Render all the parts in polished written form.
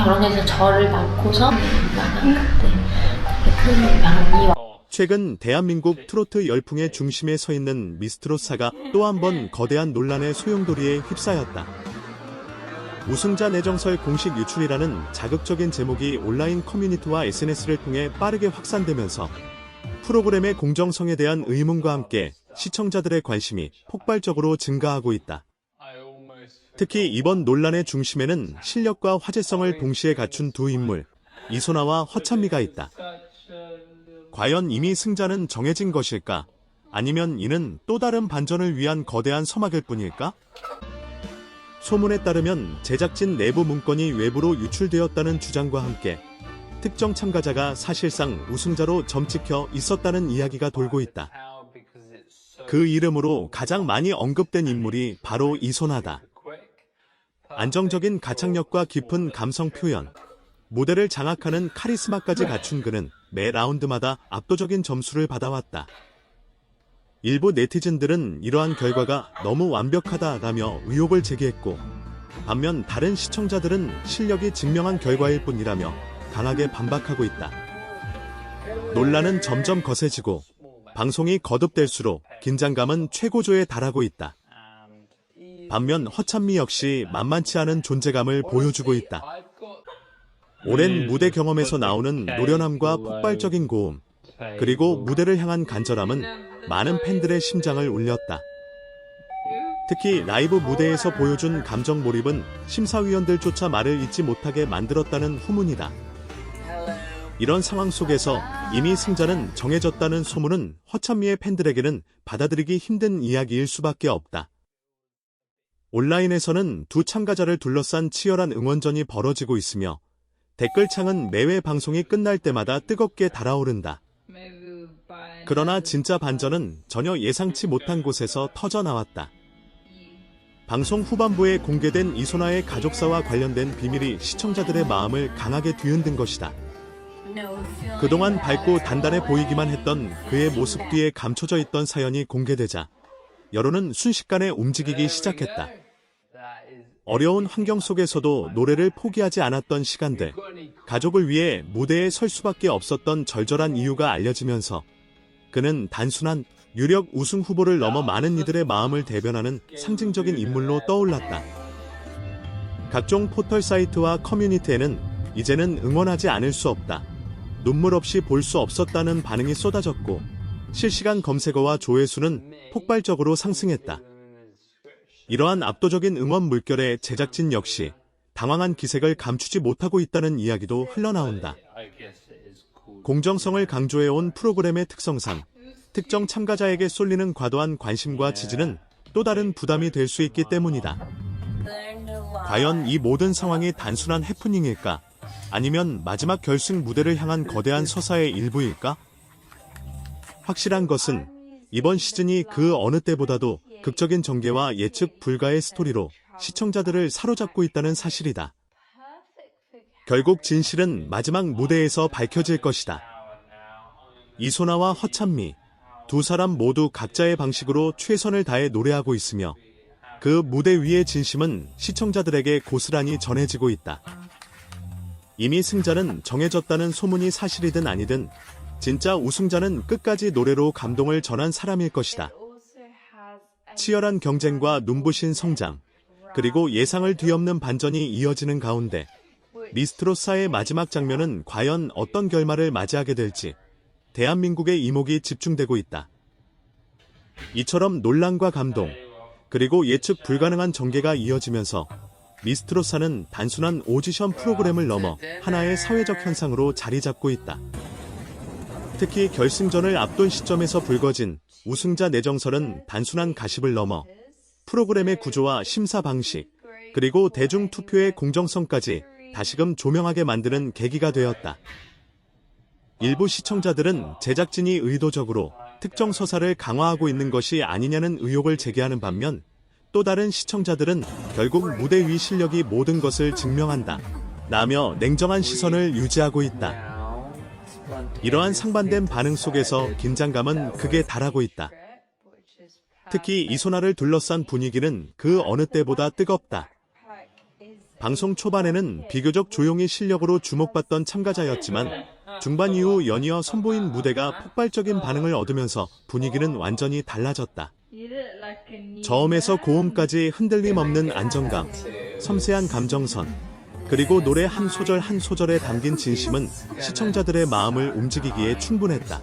결혼해서 저를 낳고서 나는 그때 큰 병이 와. 최근 대한민국 트로트 열풍의 중심에 서 있는 미스트롯사가 또 한 번 거대한 논란의 소용돌이에 휩싸였다. 우승자 내정설 공식 유출이라는 자극적인 제목이 온라인 커뮤니티와 SNS를 통해 빠르게 확산되면서 프로그램의 공정성에 대한 의문과 함께 시청자들의 관심이 폭발적으로 증가하고 있다. 특히 이번 논란의 중심에는 실력과 화제성을 동시에 갖춘 두 인물, 이소나와 허찬미가 있다. 과연 이미 승자는 정해진 것일까? 아니면 이는 또 다른 반전을 위한 거대한 서막일 뿐일까? 소문에 따르면 제작진 내부 문건이 외부로 유출되었다는 주장과 함께 특정 참가자가 사실상 우승자로 점찍혀 있었다는 이야기가 돌고 있다. 그 이름으로 가장 많이 언급된 인물이 바로 이소나다. 안정적인 가창력과 깊은 감성 표현, 무대를 장악하는 카리스마까지 갖춘 그는 매 라운드마다 압도적인 점수를 받아왔다. 일부 네티즌들은 이러한 결과가 너무 완벽하다라며 의혹을 제기했고, 반면 다른 시청자들은 실력이 증명한 결과일 뿐이라며 강하게 반박하고 있다. 논란은 점점 거세지고 방송이 거듭될수록 긴장감은 최고조에 달하고 있다. 반면 허찬미 역시 만만치 않은 존재감을 보여주고 있다. 오랜 무대 경험에서 나오는 노련함과 폭발적인 고음, 그리고 무대를 향한 간절함은 많은 팬들의 심장을 울렸다. 특히 라이브 무대에서 보여준 감정 몰입은 심사위원들조차 말을 잇지 못하게 만들었다는 후문이다. 이런 상황 속에서 이미 승자는 정해졌다는 소문은 허찬미의 팬들에게는 받아들이기 힘든 이야기일 수밖에 없다. 온라인에서는 두 참가자를 둘러싼 치열한 응원전이 벌어지고 있으며 댓글창은 매회 방송이 끝날 때마다 뜨겁게 달아오른다. 그러나 진짜 반전은 전혀 예상치 못한 곳에서 터져나왔다. 방송 후반부에 공개된 이소나의 가족사와 관련된 비밀이 시청자들의 마음을 강하게 뒤흔든 것이다. 그동안 밝고 단단해 보이기만 했던 그의 모습 뒤에 감춰져 있던 사연이 공개되자 여론은 순식간에 움직이기 시작했다. 어려운 환경 속에서도 노래를 포기하지 않았던 시간들, 가족을 위해 무대에 설 수밖에 없었던 절절한 이유가 알려지면서 그는 단순한 유력 우승 후보를 넘어 많은 이들의 마음을 대변하는 상징적인 인물로 떠올랐다. 각종 포털 사이트와 커뮤니티에는 이제는 응원하지 않을 수 없다, 눈물 없이 볼 수 없었다는 반응이 쏟아졌고 실시간 검색어와 조회수는 폭발적으로 상승했다. 이러한 압도적인 응원 물결에 제작진 역시 당황한 기색을 감추지 못하고 있다는 이야기도 흘러나온다. 공정성을 강조해온 프로그램의 특성상 특정 참가자에게 쏠리는 과도한 관심과 지지는 또 다른 부담이 될 수 있기 때문이다. 과연 이 모든 상황이 단순한 해프닝일까? 아니면 마지막 결승 무대를 향한 거대한 서사의 일부일까? 확실한 것은 이번 시즌이 그 어느 때보다도 극적인 전개와 예측 불가의 스토리로 시청자들을 사로잡고 있다는 사실이다. 결국 진실은 마지막 무대에서 밝혀질 것이다. 이소나와 허찬미, 두 사람 모두 각자의 방식으로 최선을 다해 노래하고 있으며 그 무대 위의 진심은 시청자들에게 고스란히 전해지고 있다. 이미 승자는 정해졌다는 소문이 사실이든 아니든 진짜 우승자는 끝까지 노래로 감동을 전한 사람일 것이다. 치열한 경쟁과 눈부신 성장, 그리고 예상을 뒤엎는 반전이 이어지는 가운데 미스트롯사의 마지막 장면은 과연 어떤 결말을 맞이하게 될지 대한민국의 이목이 집중되고 있다. 이처럼 논란과 감동, 그리고 예측 불가능한 전개가 이어지면서 미스트롯사는 단순한 오디션 프로그램을 넘어 하나의 사회적 현상으로 자리 잡고 있다. 특히 결승전을 앞둔 시점에서 불거진 우승자 내정설은 단순한 가십을 넘어 프로그램의 구조와 심사 방식, 그리고 대중 투표의 공정성까지 다시금 조명하게 만드는 계기가 되었다. 일부 시청자들은 제작진이 의도적으로 특정 서사를 강화하고 있는 것이 아니냐는 의혹을 제기하는 반면 또 다른 시청자들은 결국 무대 위 실력이 모든 것을 증명한다 라며 냉정한 시선을 유지하고 있다. 이러한 상반된 반응 속에서 긴장감은 극에 달하고 있다. 특히 이소나를 둘러싼 분위기는 그 어느 때보다 뜨겁다. 방송 초반에는 비교적 조용히 실력으로 주목받던 참가자였지만 중반 이후 연이어 선보인 무대가 폭발적인 반응을 얻으면서 분위기는 완전히 달라졌다. 저음에서 고음까지 흔들림 없는 안정감, 섬세한 감정선, 그리고 노래 한 소절 한 소절에 담긴 진심은 시청자들의 마음을 움직이기에 충분했다.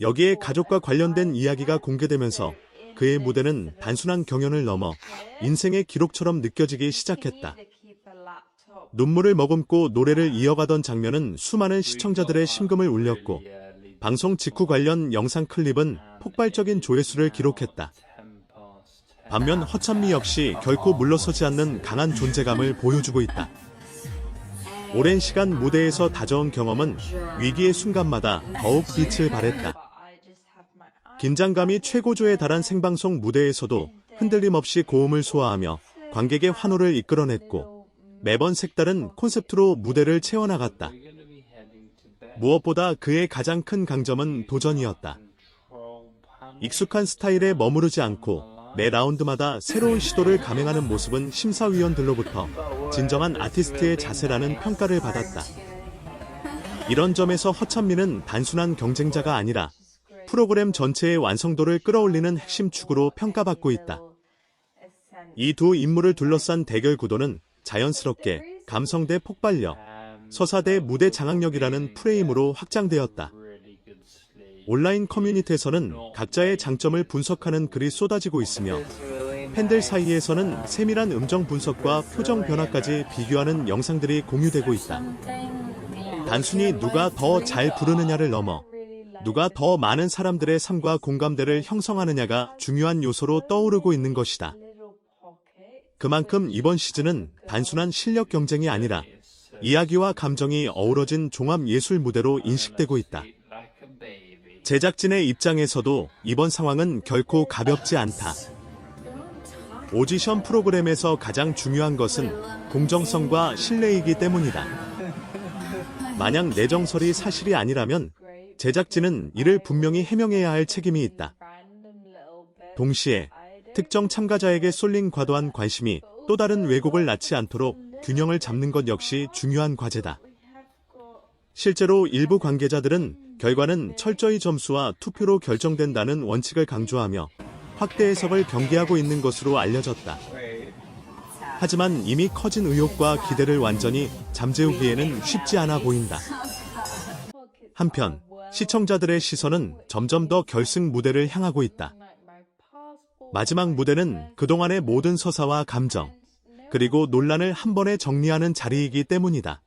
여기에 가족과 관련된 이야기가 공개되면서 그의 무대는 단순한 경연을 넘어 인생의 기록처럼 느껴지기 시작했다. 눈물을 머금고 노래를 이어가던 장면은 수많은 시청자들의 심금을 울렸고 방송 직후 관련 영상 클립은 폭발적인 조회수를 기록했다. 반면 허찬미 역시 결코 물러서지 않는 강한 존재감을 보여주고 있다. 오랜 시간 무대에서 다져온 경험은 위기의 순간마다 더욱 빛을 발했다. 긴장감이 최고조에 달한 생방송 무대에서도 흔들림 없이 고음을 소화하며 관객의 환호를 이끌어냈고 매번 색다른 콘셉트로 무대를 채워나갔다. 무엇보다 그의 가장 큰 강점은 도전이었다. 익숙한 스타일에 머무르지 않고 매 라운드마다 새로운 시도를 감행하는 모습은 심사위원들로부터 진정한 아티스트의 자세라는 평가를 받았다. 이런 점에서 허찬미는 단순한 경쟁자가 아니라 프로그램 전체의 완성도를 끌어올리는 핵심 축으로 평가받고 있다. 이 두 인물을 둘러싼 대결 구도는 자연스럽게 감성 대 폭발력, 서사 대 무대 장악력이라는 프레임으로 확장되었다. 온라인 커뮤니티에서는 각자의 장점을 분석하는 글이 쏟아지고 있으며 팬들 사이에서는 세밀한 음정 분석과 표정 변화까지 비교하는 영상들이 공유되고 있다. 단순히 누가 더 잘 부르느냐를 넘어 누가 더 많은 사람들의 삶과 공감대를 형성하느냐가 중요한 요소로 떠오르고 있는 것이다. 그만큼 이번 시즌은 단순한 실력 경쟁이 아니라 이야기와 감정이 어우러진 종합 예술 무대로 인식되고 있다. 제작진의 입장에서도 이번 상황은 결코 가볍지 않다. 오디션 프로그램에서 가장 중요한 것은 공정성과 신뢰이기 때문이다. 만약 내정설이 사실이 아니라면 제작진은 이를 분명히 해명해야 할 책임이 있다. 동시에 특정 참가자에게 쏠린 과도한 관심이 또 다른 왜곡을 낳지 않도록 균형을 잡는 것 역시 중요한 과제다. 실제로 일부 관계자들은 결과는 철저히 점수와 투표로 결정된다는 원칙을 강조하며 확대 해석을 경계하고 있는 것으로 알려졌다. 하지만 이미 커진 의혹과 기대를 완전히 잠재우기에는 쉽지 않아 보인다. 한편 시청자들의 시선은 점점 더 결승 무대를 향하고 있다. 마지막 무대는 그동안의 모든 서사와 감정, 그리고 논란을 한 번에 정리하는 자리이기 때문이다.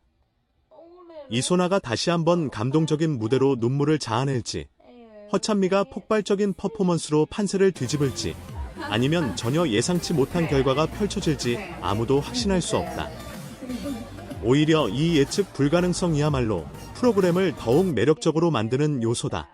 이소나가 다시 한번 감동적인 무대로 눈물을 자아낼지, 허찬미가 폭발적인 퍼포먼스로 판세를 뒤집을지, 아니면 전혀 예상치 못한 결과가 펼쳐질지 아무도 확신할 수 없다. 오히려 이 예측 불가능성이야말로 프로그램을 더욱 매력적으로 만드는 요소다.